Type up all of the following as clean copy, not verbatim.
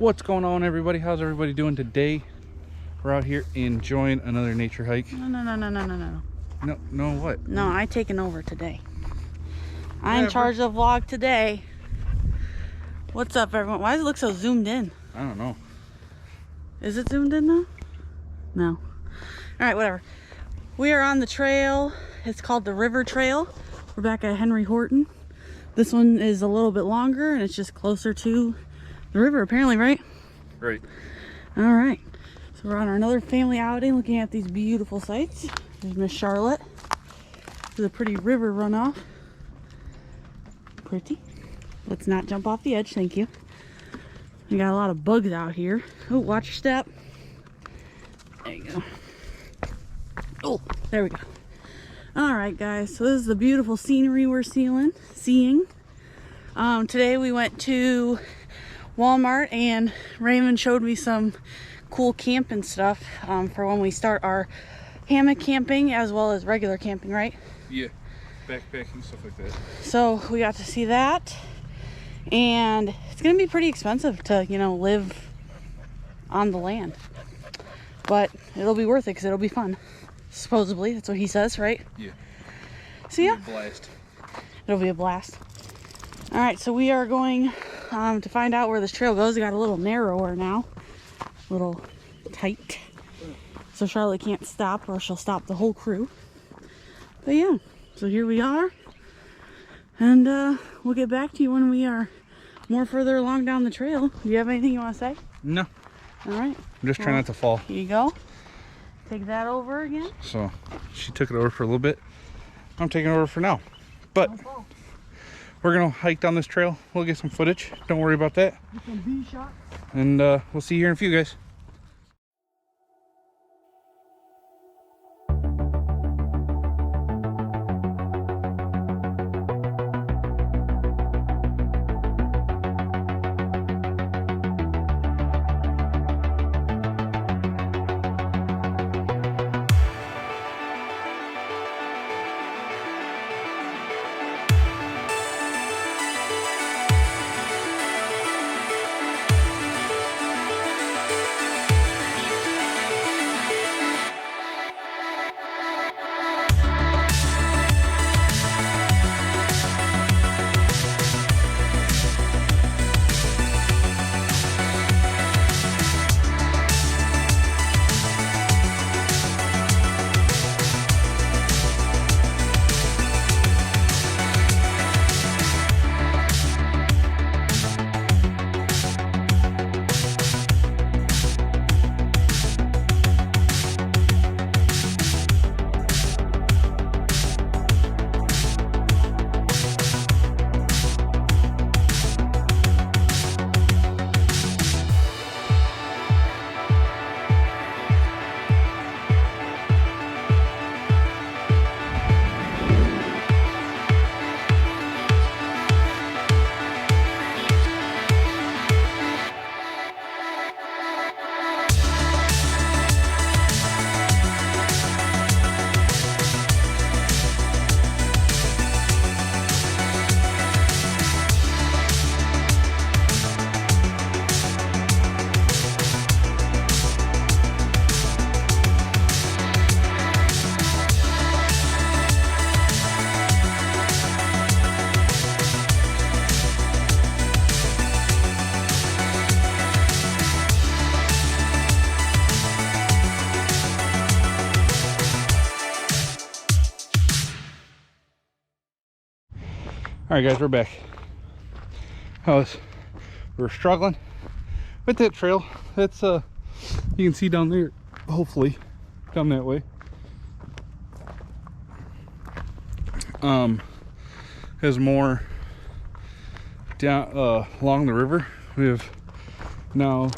What's going on, everybody? How's everybody doing today? We're out here enjoying another nature hike. No. No, what? No, I taking over today. I'm in charge of the vlog today. What's up, everyone? Why does it look so zoomed in? I don't know. Is it zoomed in now? No. All right, whatever. We are on the trail. It's called the River Trail. We're back at Henry Horton. This one is a little bit longer and it's just closer to the river, apparently, right? Right. All right. So we're on another family outing looking at these beautiful sights. There's Miss Charlotte with a pretty river runoff. Pretty. Let's not jump off the edge, thank you. We got a lot of bugs out here. Oh, watch your step. There you go. Oh, there we go. All right, guys. So this is the beautiful scenery we're seeing. Today we went to Walmart and Raymond showed me some cool camping stuff for when we start our hammock camping as well as regular camping, right? Yeah, backpacking, stuff like that. So we got to see that, and it's gonna be pretty expensive to, you know, live on the land, but it'll be worth it because it'll be fun. Supposedly, that's what he says, right? Yeah. So yeah, It'll be a blast. it'll be a blast. All right, so we are going to find out where this trail goes. It got a little narrower now, a little tight, so Charlotte can't stop or she'll stop the whole crew. But yeah, so here we are, and we'll get back to you when we are more further along down the trail. Do you have anything you want to say? No. All right. I'm just trying not to fall. Here you go. Take that over again. So she took it over for a little bit. I'm taking it over for now. But we're gonna hike down this trail. We'll get some footage. Don't worry about that. Get some V shots. And we'll see you here in a few, guys. All right, guys, we're back. We're struggling with that trail. That's you can see down there, hopefully down that way. Has more down along the river. We have now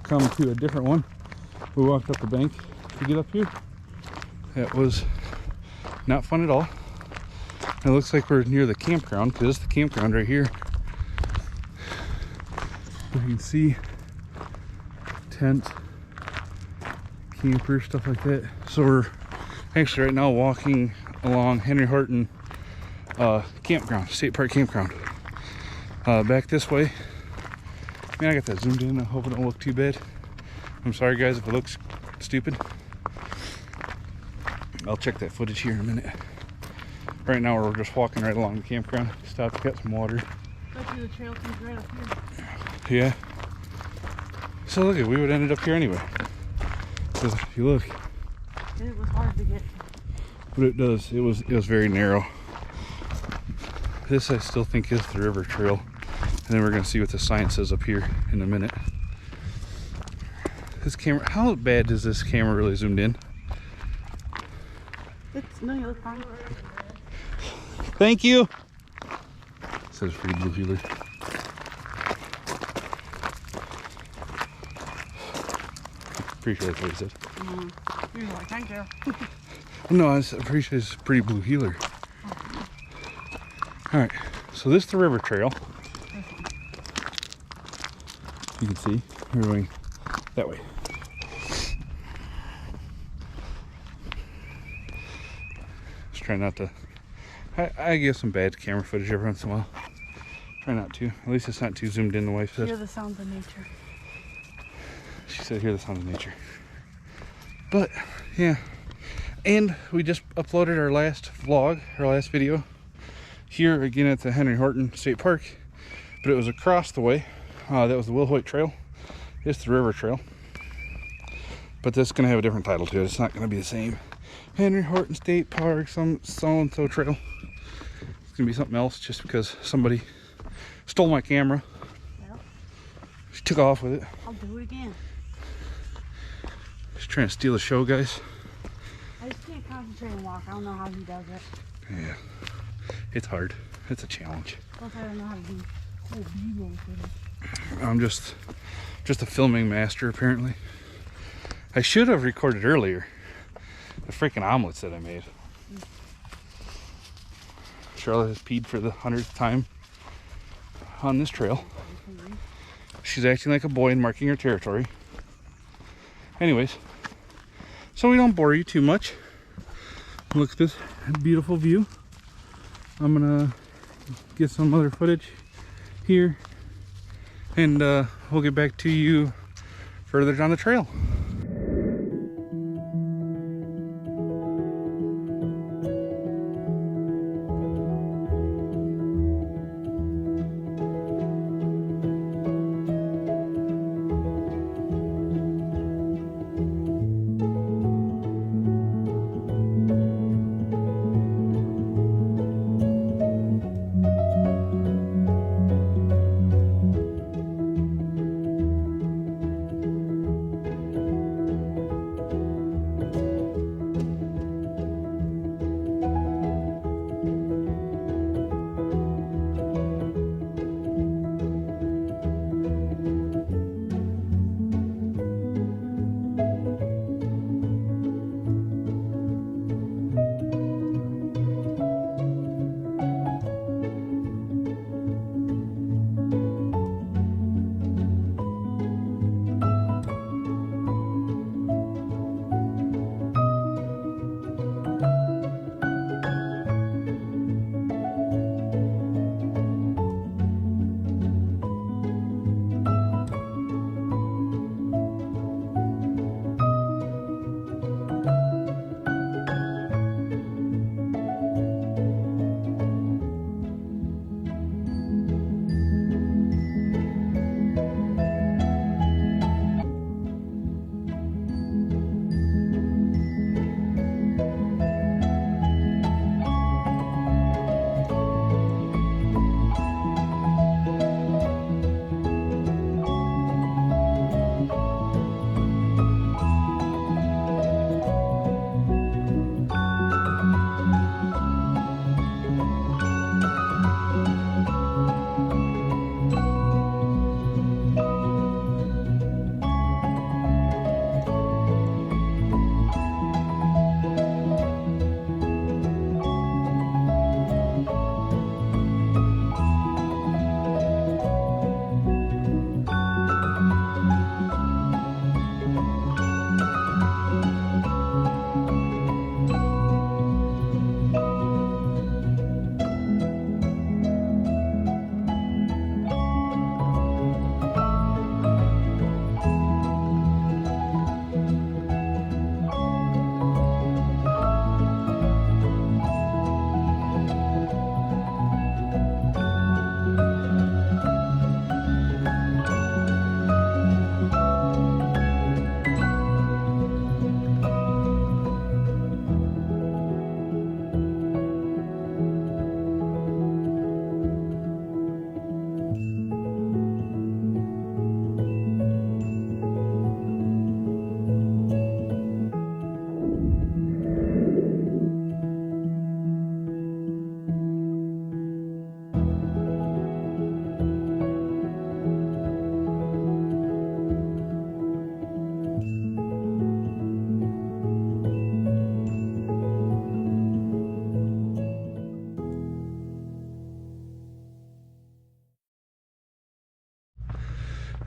come to a different one. We walked up the bank to get up here. That was not fun at all. It looks like we're near the campground, because it's the campground right here. You can see tent, camper, stuff like that. So we're actually right now walking along Henry Horton campground, state park campground. Back this way Man, I got that zoomed in. I hope it don't look too bad. I'm sorry guys if it looks stupid. I'll check that footage here in a minute. Right now we're just walking right along the campground. Stopped to get some water. The trail comes right up here. Yeah. So look, we would ended up here anyway. Because if you look, It was hard to get. but it does. It was very narrow. This I still think is the river trail, and then we're gonna see what the sign says up here in a minute. This camera, how bad is this camera really zoomed in? No, you look fine. Thank you. It says free blue healer. Pretty sure that's what he said. You're like, thank you. No, I'm pretty sure it's pretty blue healer. All right, so this is the river trail. You can see we're going that way. Just try not to. I get some bad camera footage every once in a while. Try not to. At least it's not too zoomed in. The wife said. Hear the sounds of nature. She said, "Hear the sounds of nature." But yeah, and we just uploaded our last vlog, our last video, here again at the Henry Horton State Park, but it was across the way. That was the Wilhoit Trail. It's the river trail, but this is gonna have a different title to it. It's not gonna be the same. Henry Horton State Park, some so-and-so trail. It's gonna be something else just because somebody stole my camera. Well, She took off with it. I'll do it again. She's trying to steal the show, guys. I just can't concentrate and walk. I don't know how he does it. Yeah, it's hard. It's a challenge. Plus, I don't know how to do full B-roll footage. I'm just a filming master, apparently. I should have recorded earlier the freaking omelets that I made. Charlotte has peed for the 100th time on this trail. She's acting like a boy and marking her territory. Anyways, so we don't bore you too much. Look at this beautiful view. I'm gonna get some other footage here, and we'll get back to you further down the trail.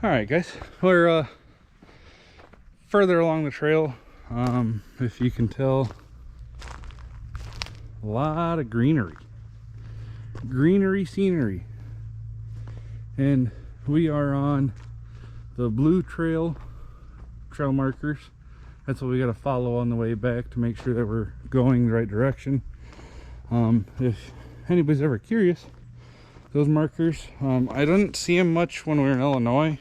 All right, guys, we're further along the trail. If you can tell, a lot of greenery scenery, and we are on the blue trail markers. That's what we got to follow on the way back to make sure that we're going the right direction. If anybody's ever curious, those markers, I didn't see them much when we were in Illinois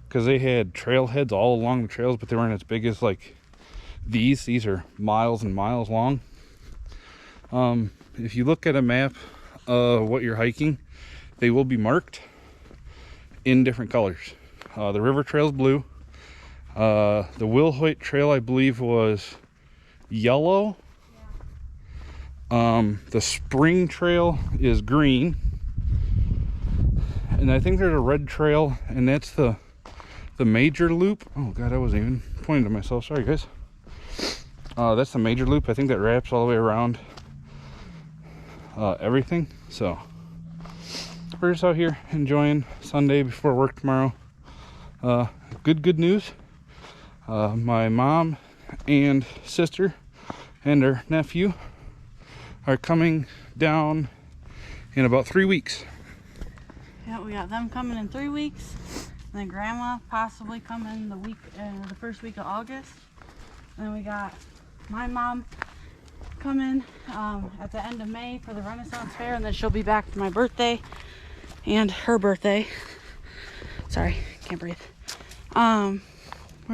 because they had trailheads all along the trails, but they weren't as big as like these. These are miles and miles long. If you look at a map of what you're hiking, they will be marked in different colors. The river trail is blue. The Wilhoit Trail, I believe, was yellow. The Spring Trail is green. And I think there's a red trail, and that's the major loop. Oh god, I wasn't even pointing to myself. Sorry, guys. That's the major loop. I think that wraps all the way around everything. So we're just out here enjoying Sunday before work tomorrow. Good news. My mom and sister and her nephew are coming down in about 3 weeks. Yeah, we got them coming in 3 weeks, and then Grandma possibly coming the first week of August. And then we got my mom coming at the end of May for the Renaissance Fair, and then she'll be back for my birthday and her birthday. Sorry, can't breathe. Where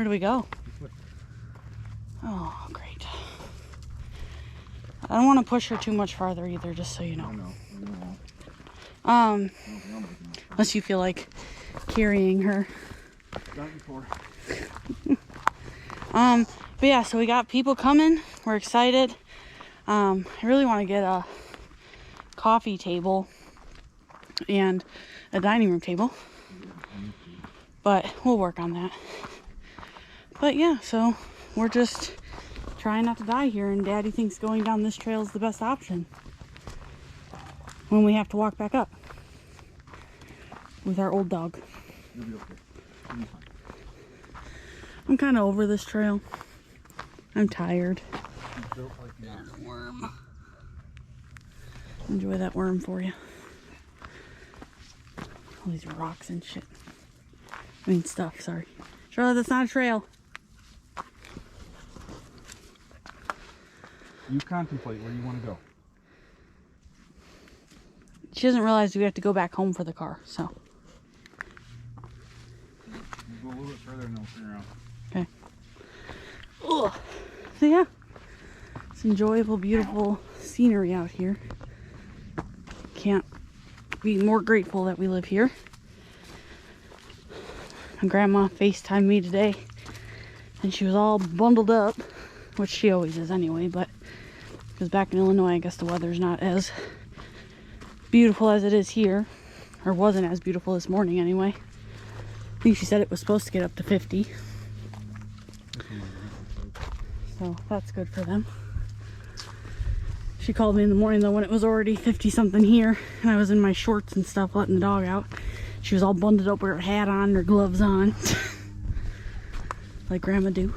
do we go? Oh, great. I don't want to push her too much farther either, just so you know. Unless you feel like carrying her. Done before. But yeah, so we got people coming. We're excited. I really want to get a coffee table and a dining room table, but we'll work on that. But yeah, so we're just trying not to die here, and Daddy thinks going down this trail is the best option when we have to walk back up with our old dog. You'll be okay. You'll be fine. I'm kind of over this trail. I'm tired. Built like There's a worm. Enjoy that worm for you. All these rocks and shit. I mean stuff, sorry. Charlotte, that's not a trail. You contemplate where you want to go. She doesn't realize we have to go back home for the car, so. You go a little bit further and then we'll turn around. Okay. Ugh. So yeah, it's enjoyable, beautiful scenery out here. Can't be more grateful that we live here. My grandma FaceTimed me today, and she was all bundled up, which she always is anyway, but because back in Illinois, I guess the weather's not as beautiful as it is here, or wasn't as beautiful this morning anyway. I think she said it was supposed to get up to 50. So that's good for them. She called me in the morning though when it was already 50 something here, and I was in my shorts and stuff letting the dog out. She was all bundled up with her hat on and her gloves on. Like Grandma do.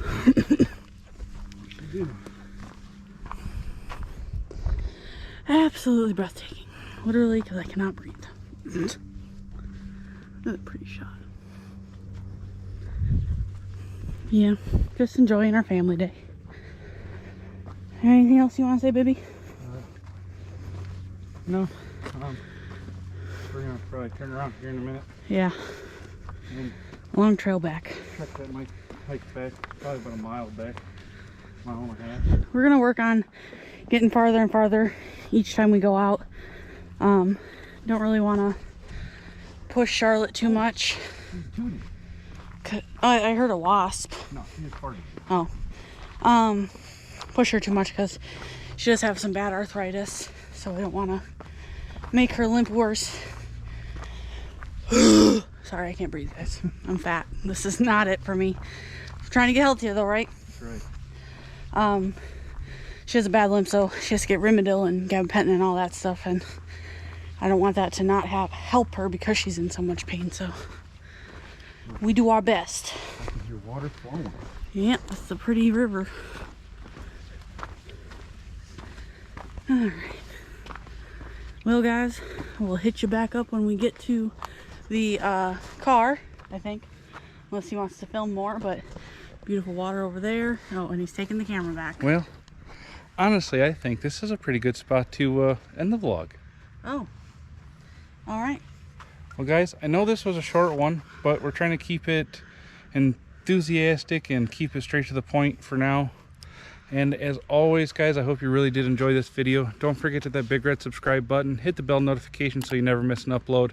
Absolutely breathtaking. Literally, because I cannot breathe. That's a pretty shot. Yeah, just enjoying our family day. Anything else you want to say, baby? No. We're going to probably turn around here in a minute. Yeah. And Long trail back. check that hike back. Probably about a mile back. Mile and a half. We're going to work on getting farther and farther each time we go out. Don't really want to push Charlotte too much. He's tooting. I heard a wasp. No, he's farting. Oh. Push her too much because she does have some bad arthritis, so we don't want to make her limp worse. Sorry, I can't breathe, guys. I'm fat. This is not it for me. I'm trying to get healthier though, right? That's right. She has a bad limp, so she has to get Rimadyl and gabapentin and all that stuff, and I don't want that to not help her because she's in so much pain. So We do our best. Is your water flowing? Yeah, it's a pretty river. Alright. Well, guys, we'll hit you back up when we get to the car, I think. Unless he wants to film more, but beautiful water over there. Oh, and he's taking the camera back. Well, honestly, I think this is a pretty good spot to end the vlog. Oh. Alright. Well, guys, I know this was a short one, but we're trying to keep it enthusiastic and keep it straight to the point for now. And as always, guys, I hope you really did enjoy this video. Don't forget to hit that big red subscribe button, hit the bell notification so you never miss an upload,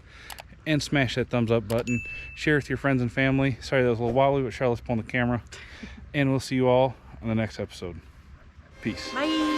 and smash that thumbs up button. Share with your friends and family. Sorry that was a little wobbly, but Charlotte's pulling the camera. And we'll see you all on the next episode. Peace. Bye.